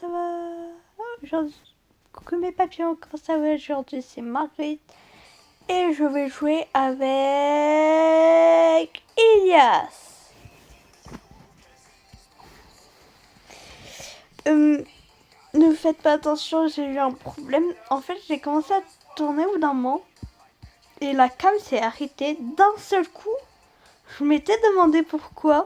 ça va? Aujourd'hui, coucou mes papillons, comment ça va? Aujourd'hui c'est Marguerite et je vais jouer avec Ilias. Ne faites pas attention, j'ai eu un problème. En fait, j'ai commencé à tourner au bout d'un moment et la cam s'est arrêtée d'un seul coup. Je m'étais demandé pourquoi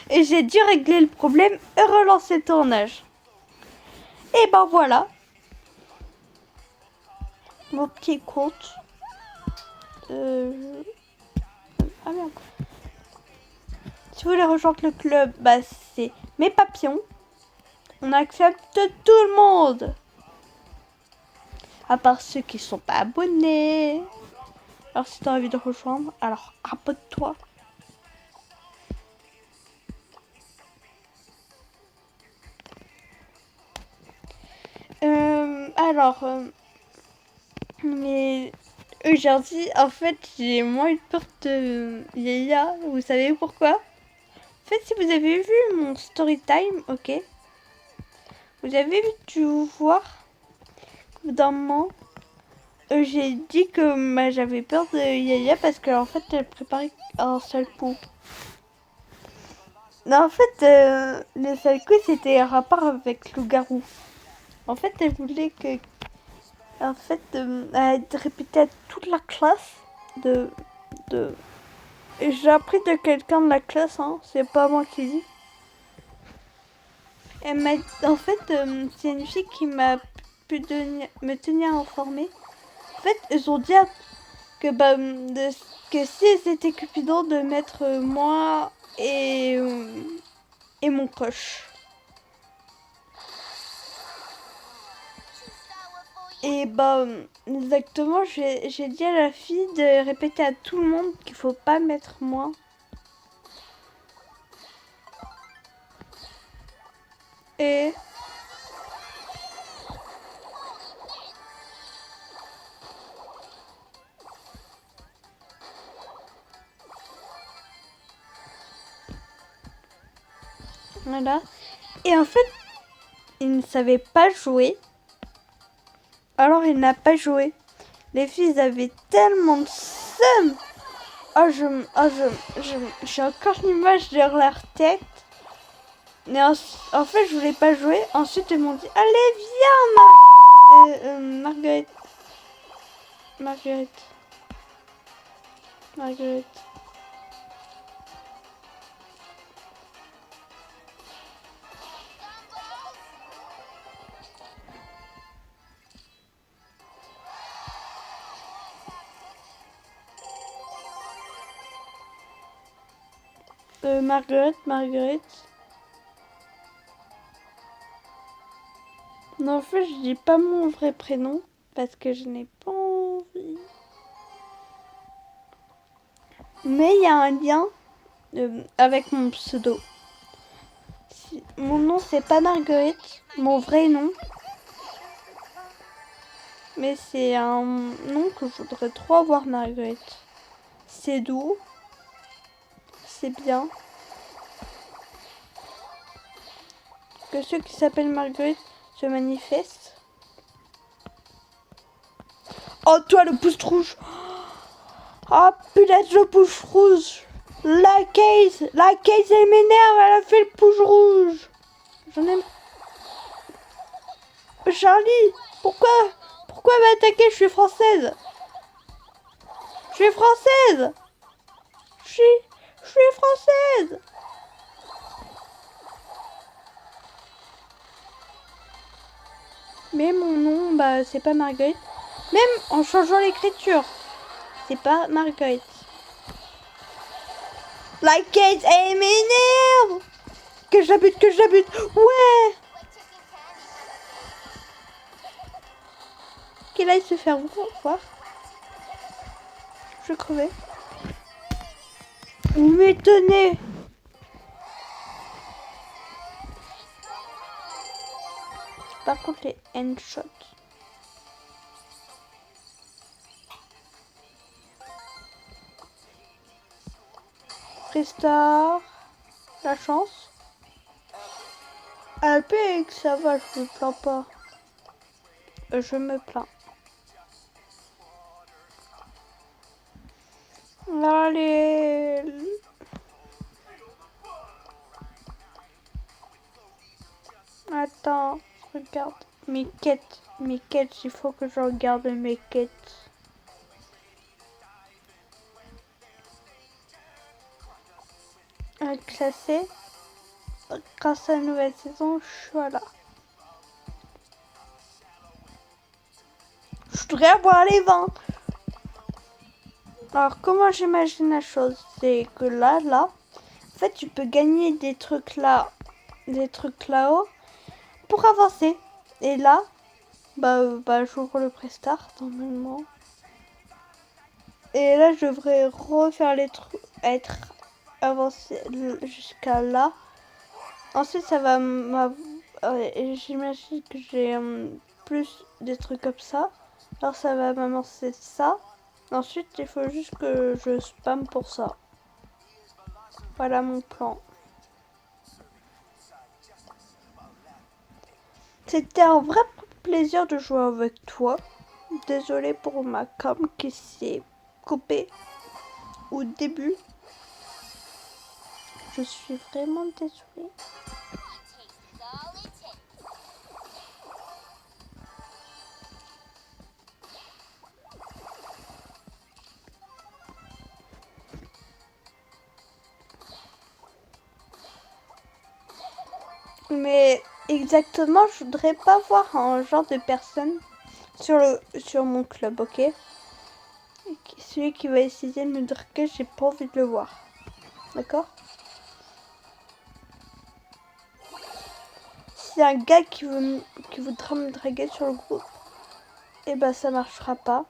et j'ai dû régler le problème et relancer le tournage. Et ben voilà, mon petit compte. Ah merde. Si vous voulez rejoindre le club, bah c'est mes papillons. On accepte tout le monde. À part ceux qui sont pas abonnés. Alors si t'as envie de rejoindre, alors abonne-toi. Mais aujourd'hui, en fait, j'ai moins eu peur de Yaya. Vous savez pourquoi? En fait, si vous avez vu mon story time, ok, vous avez dû voir d'un moment, j'ai dit que bah, j'avais peur de Yaya parce qu'en fait, elle préparait un seul coup. Non, en fait, le seul coup, c'était un rapport avec le loup-garou. En fait, elle voulait que, en fait, elle répétait à toute la classe de. Et j'ai appris de quelqu'un de la classe, hein, c'est pas moi qui dis. Elle m'a, en fait, c'est une fille qui m'a pu me tenir informée. En fait, ils ont dit que bah, que si c'était Cupidon de mettre moi et mon coche. Et bah exactement, j'ai dit à la fille de répéter à tout le monde qu'il faut pas mettre moi. Et voilà. Et en fait, il ne savait pas jouer. Alors il n'a pas joué. Les filles avaient tellement de seum. J'ai encore l'image de leur tête. Mais en fait, je voulais pas jouer. Ensuite, ils m'ont dit, allez, viens, Marguerite. Marguerite. Marguerite. Marguerite. Non, en fait, je dis pas mon vrai prénom parce que je n'ai pas envie. Mais il y a un lien avec mon pseudo. Mon nom, c'est pas Marguerite, mon vrai nom. Mais c'est un nom que je voudrais trop avoir, Marguerite. C'est doux. C'est bien. Que ceux qui s'appellent Marguerite se manifestent. Oh, toi, le pouce rouge. Oh, punaise, le pouce rouge. La case, elle m'énerve, elle a fait le pouce rouge. J'en ai... Charlie, pourquoi m'attaquer? Je suis française. Je suis française. Je suis française. Mais mon nom, bah, c'est pas Marguerite. Même en changeant l'écriture, c'est pas Marguerite. La Kate, elle m'énerve. Que j'habite. Ouais. Qu'il aille se faire voir. Je crevais. Vous m'étonnez. Par contre, les handshots. Freestar. La chance. Alpec, ça va, je me plains pas. Je me plains. Allez. Attends, regarde mes quêtes. Mes quêtes, il faut que je regarde mes quêtes. Classé. Grâce à la nouvelle saison, je suis là. Je voudrais avoir les 20. Alors, comment j'imagine la chose? C'est que là, en fait, tu peux gagner des trucs là-haut pour avancer. Et là, j'ouvre le prestart normalement. Et là, je devrais refaire les trucs, être avancé jusqu'à là. Ensuite, ça va j'imagine que j'ai plus des trucs comme ça. Alors, ça va m'avancer ça. Ensuite, il faut juste que je spam pour ça. Voilà mon plan. C'était un vrai plaisir de jouer avec toi. Désolée pour ma cam qui s'est coupée au début. Je suis vraiment désolée. Mais exactement, je voudrais pas voir un genre de personne sur mon club, ok? Celui qui va essayer de me draguer, j'ai pas envie de le voir. D'accord? Si un gars qui voudra me draguer sur le groupe, et ben ça marchera pas.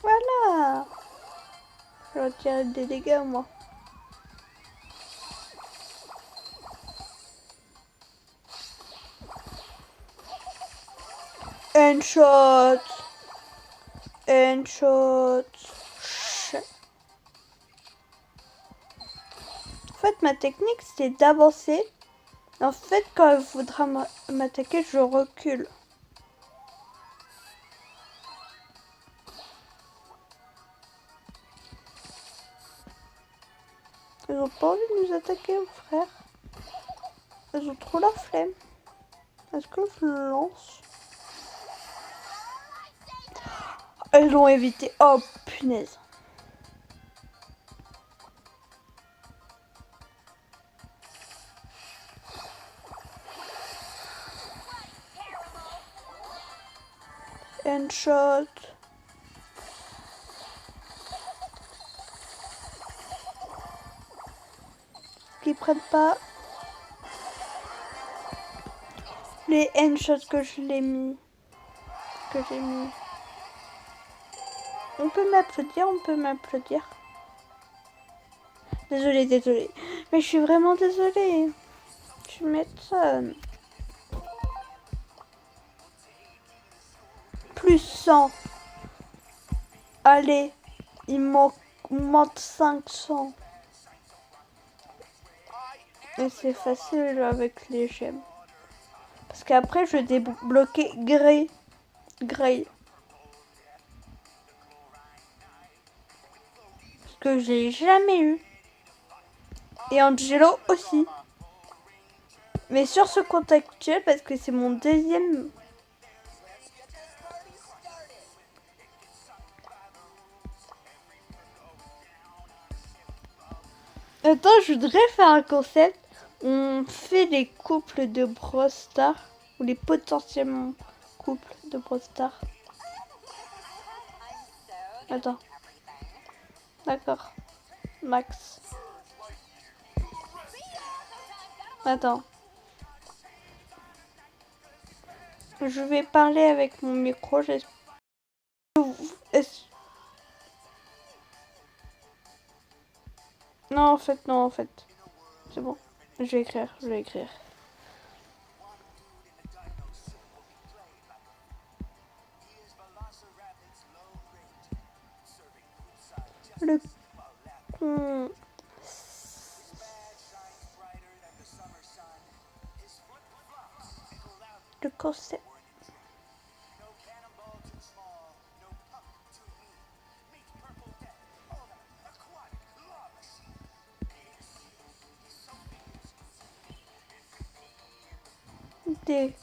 Voilà. Je retire des dégâts moi. Un shot. Un shot. En fait, ma technique, c'est d'avancer. En fait, quand il voudra m'attaquer, je recule. Ils ont pas envie de nous attaquer, frère. Ils ont trop la flemme. Est-ce que je le lance? Elles l'ont évité. Oh, punaise. Un shot. Qui prennent pas les handshots que je l'ai mis. Que j'ai mis. On peut m'applaudir, on peut m'applaudir. Désolée, désolée. Mais je suis vraiment désolée. Tu m'étonnes. Plus 100. Allez, il manque 500. Et c'est facile avec les gemmes. Parce qu'après, je débloquais Grey. Que j'ai jamais eu. Et Angelo aussi. Mais sur ce compte actuel, parce que c'est mon deuxième. Attends, je voudrais faire un concept. On fait les couples de Brawl Stars. Ou les potentiellement couples de Brawl Stars. Attends. D'accord. Max. Attends. Je vais parler avec mon micro. Non, en fait, non, en fait. C'est bon. Je vais écrire. Le con... Le concept. Des...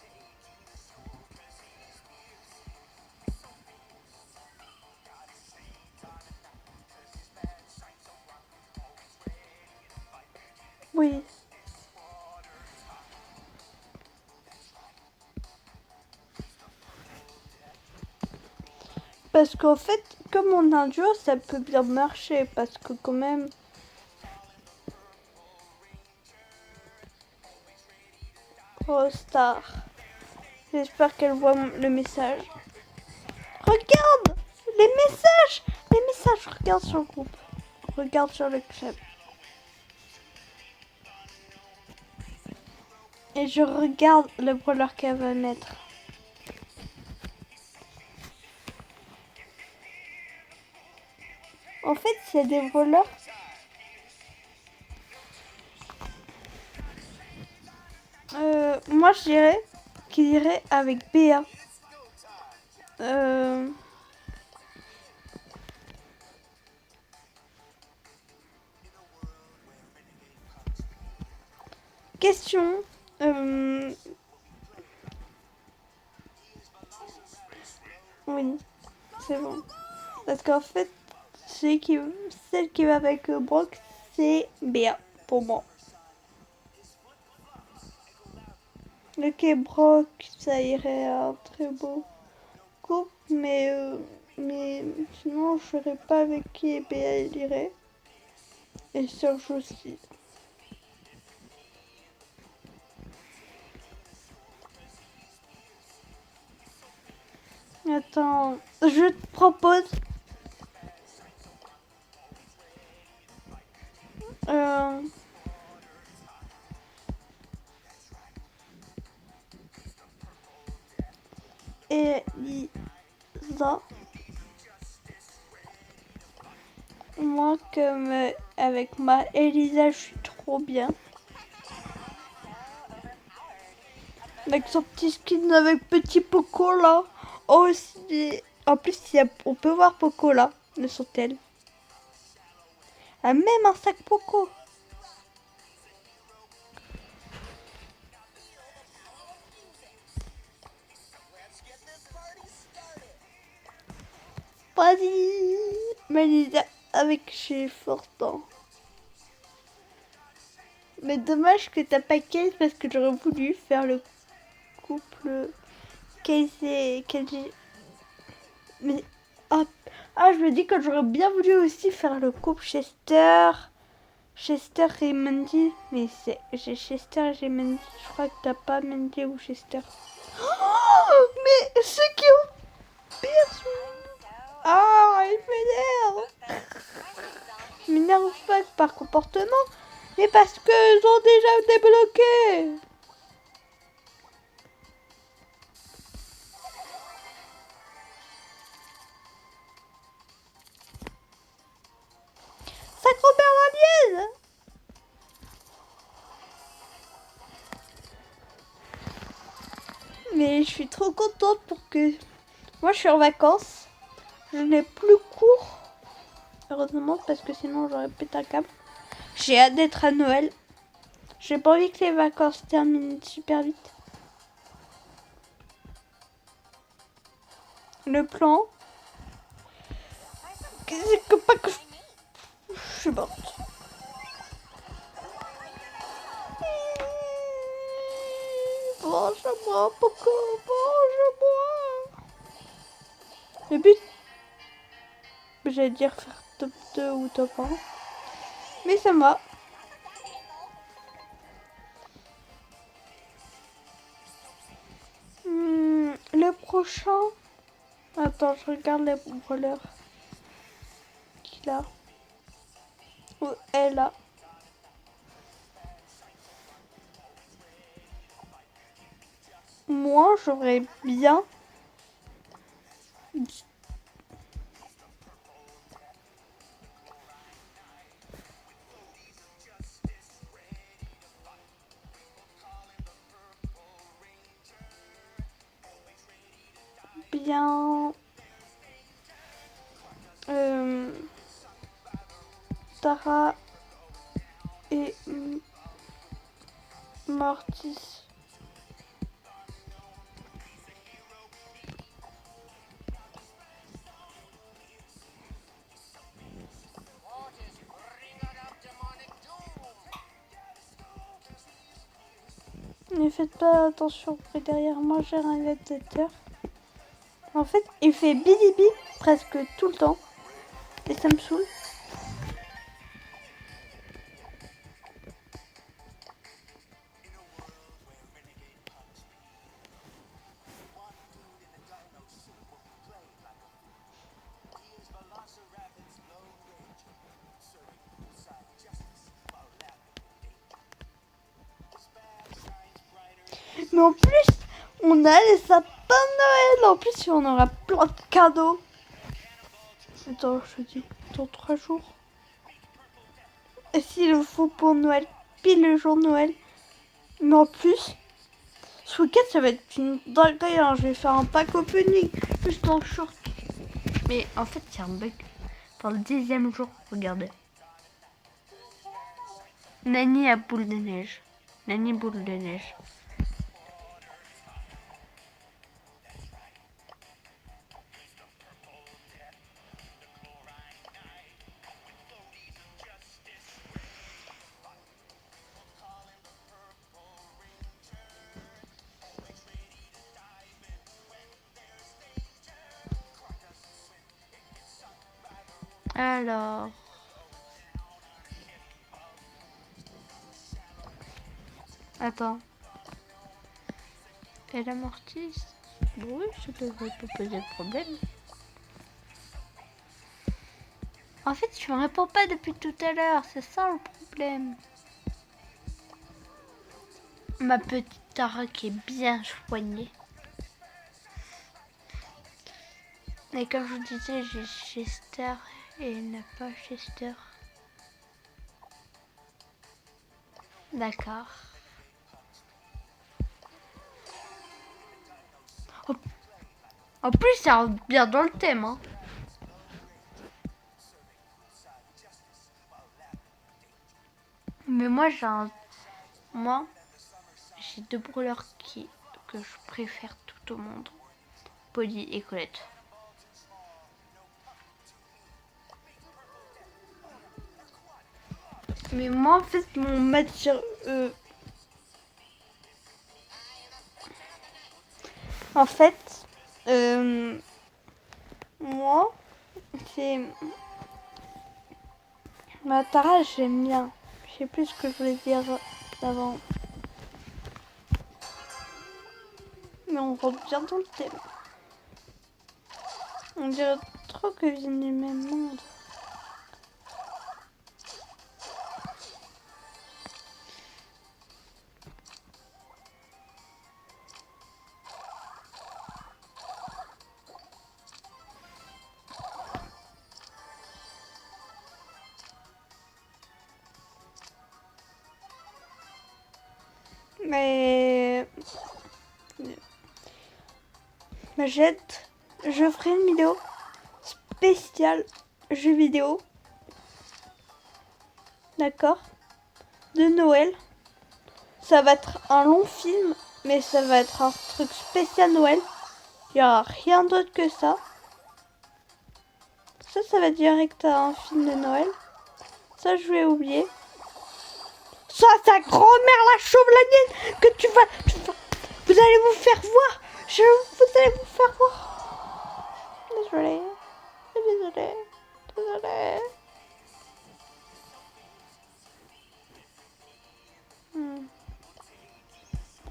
Oui. Parce qu'en fait, comme on a un duo, ça peut bien marcher. Parce que quand même... Oh, Star. J'espère qu'elle voit le message. Regarde les messages. Les messages, regarde sur le groupe. Regarde sur le club. Et je regarde le brawler qu'elle va mettre. En fait, c'est des voleurs. Moi, je dirais qu'il irait avec Béa. Question. Oui, c'est bon. Parce qu'en fait, celle qui va avec Brock, c'est Béa, pour moi. Ok, Brock, ça irait un très beau couple, mais sinon, je ne saurais pas avec qui Béa il irait. Et Serge aussi. Attends, je te propose... Elisa. Moi, comme avec ma Elisa, je suis trop bien. Avec son petit skin avec petit Poco là. Oh, aussi. En plus, on peut voir Poco là, de son tel. Ah, même un sac Poco. Vas-y. Mais Elisa avec chez Fortin. Mais dommage que t'as pas Case parce que j'aurais voulu faire le couple Case et Kenji. Mais je me dis que j'aurais bien voulu aussi faire le couple Chester et Mandy. Mais j'ai Chester et j'ai Mandy. Je crois que t'as pas Mandy ou Chester. Oh, mais ceux qui ont perdu. Ah, il m'énerve. Il m'énerve pas par comportement, mais parce qu'ils ont déjà débloqué. Sacro-Père Valienne. Mais je suis trop contente pour que... Moi, je suis en vacances. Je n'ai plus cours. Heureusement, parce que sinon, j'aurais pété un câble. J'ai hâte d'être à Noël. J'ai pas envie que les vacances se terminent super vite. Le plan... C'est que pas que je suis morte. Mange-moi, Poco, mange-moi. Le but... J'allais dire faire top 2 ou top 1. Mais ça va. Le prochain... Attends, je regarde les voleurs. Qu'il a. Ou elle a. Moi, j'aurais bien... bien Tara et Mortis. Ne faites pas attention, derrière moi j'ai un réalisateur. En fait, il fait bili bip presque tout le temps. Et ça me saoule. Mais en plus, on a les sapins de Noël. En plus, on aura plein de cadeaux. Attends, je te dis, dans 3 jours. Et s'il le faut pour Noël, pile le jour de Noël. Mais en plus, ce week-end, ça va être une dinguerie. Hein. Je vais faire un pack opening juste en short. Mais en fait, il y a un bug. Pour le 10e jour, regardez. Nani à boule de neige. Nani boule de neige. Alors... Attends. Et la Mortis? Oui, ça devrait pas poser de problème. En fait, tu me réponds pas depuis tout à l'heure, c'est ça le problème. Ma petite Tara qui est bien soignée. Et comme je vous disais, j'ai Chester et il n'a pas Chester. D'accord. En plus, ça rentre bien dans le thème. Hein. Mais moi, j'ai deux brûleurs que je préfère tout au monde. Polly et Colette. Mais moi, en fait, mon matière... En fait, moi, c'est... Ma Tara, j'aime bien. Je sais plus ce que je voulais dire avant. Mais on rentre bien dans le thème. On dirait trop que viennent du même monde. Mais... Jette, je ferai une vidéo spéciale jeux vidéo. D'accord? De Noël. Ça va être un long film, mais ça va être un truc spécial Noël. Il n'y aura rien d'autre que ça. Ça va direct à un film de Noël. Ça, je vais oublier. Ça, ta grand-mère la chauve-lanienne que tu vas... Vous allez vous faire voir. Vous allez vous faire voir. Désolée. Désolée.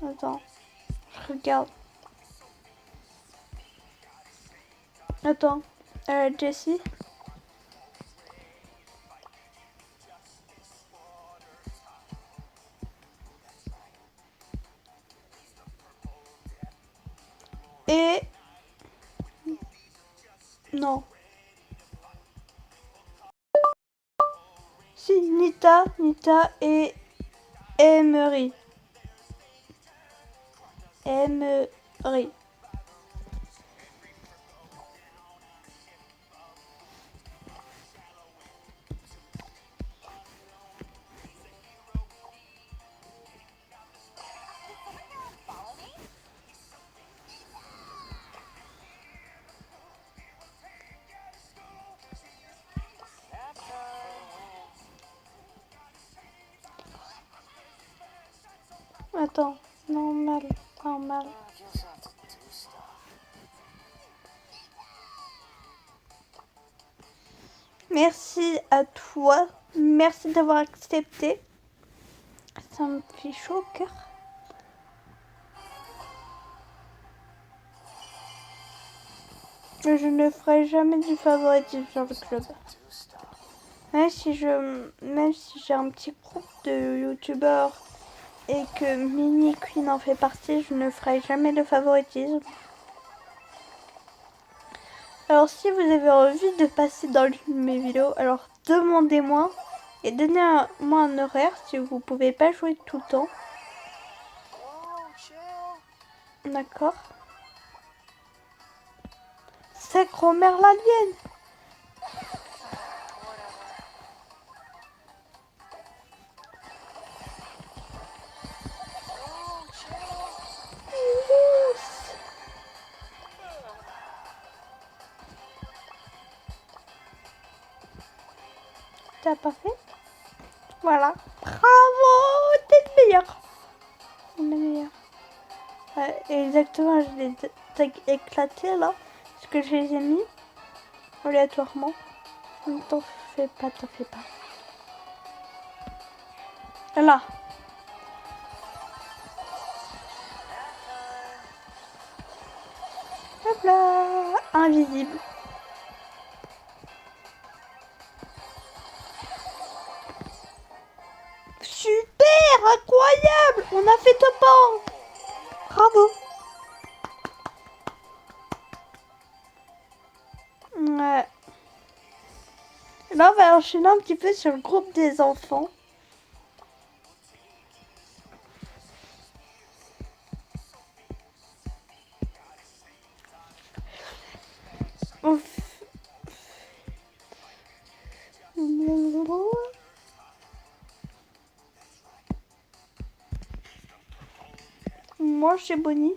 Attends. Je regarde. Attends. Jessie. Et... Non. Si, Nita et Emery. Attends, normal, normal. Merci à toi. Merci d'avoir accepté. Ça me fait chaud au cœur. Je ne ferai jamais du favoritisme sur le club. Même si j'ai un petit groupe de youtubeurs et que Mini Queen en fait partie, je ne ferai jamais de favoritisme. Alors si vous avez envie de passer dans l'une de mes vidéos, alors demandez-moi et donnez-moi un horaire si vous pouvez pas jouer tout le temps. D'accord. Sacre mère l'alien. T'as pas fait? Voilà. Bravo, t'es le meilleur. Le meilleur. Ouais, exactement, je les ai éclatés là. Parce que je les ai mis aléatoirement. T'en fais pas, t'en fais pas. Là. Hop là. Invisible. Super, incroyable. On a fait top 1. Bravo. Ouais. Là, on va enchaîner un petit peu sur le groupe des enfants. Ouf. Moi, chez Bonnie,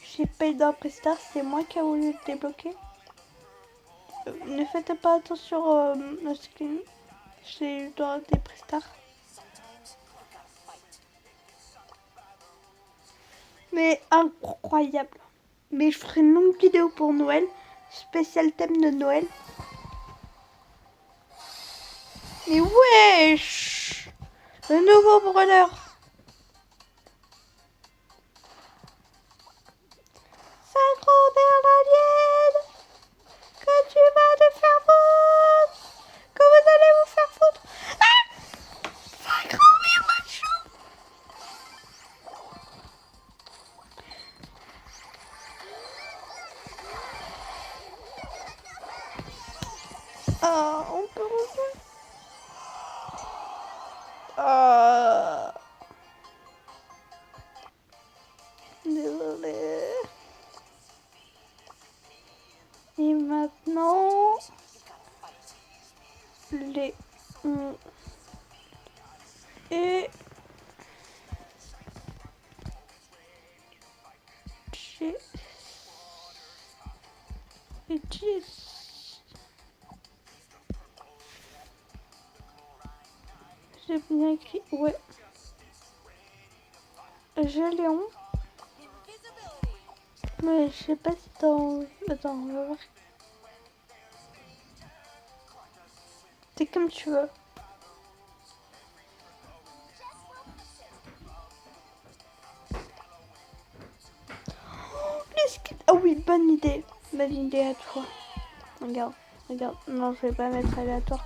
j'ai payé d'un prestar, c'est moi qui a voulu le débloquer. Ne faites pas attention à ce que j'ai eu dans des prestars. Mais incroyable. Mais je ferai une longue vidéo pour Noël, spécial thème de Noël. Mais wesh, le nouveau brûleur. Saint-Robert l'alien, que tu vas te faire foutre, que vous allez vous faire foutre. Ah, Saint-Robert macho. Ah, on peut revenir. Désolé. Et maintenant, les et j'ai bien écrit, ouais. J'ai Léon. Mais je sais pas si dans... Attends, on va voir. C'est comme tu veux. Ah oui, bonne idée. Bonne idée à toi. Regarde, regarde. Non, je vais pas mettre aléatoire.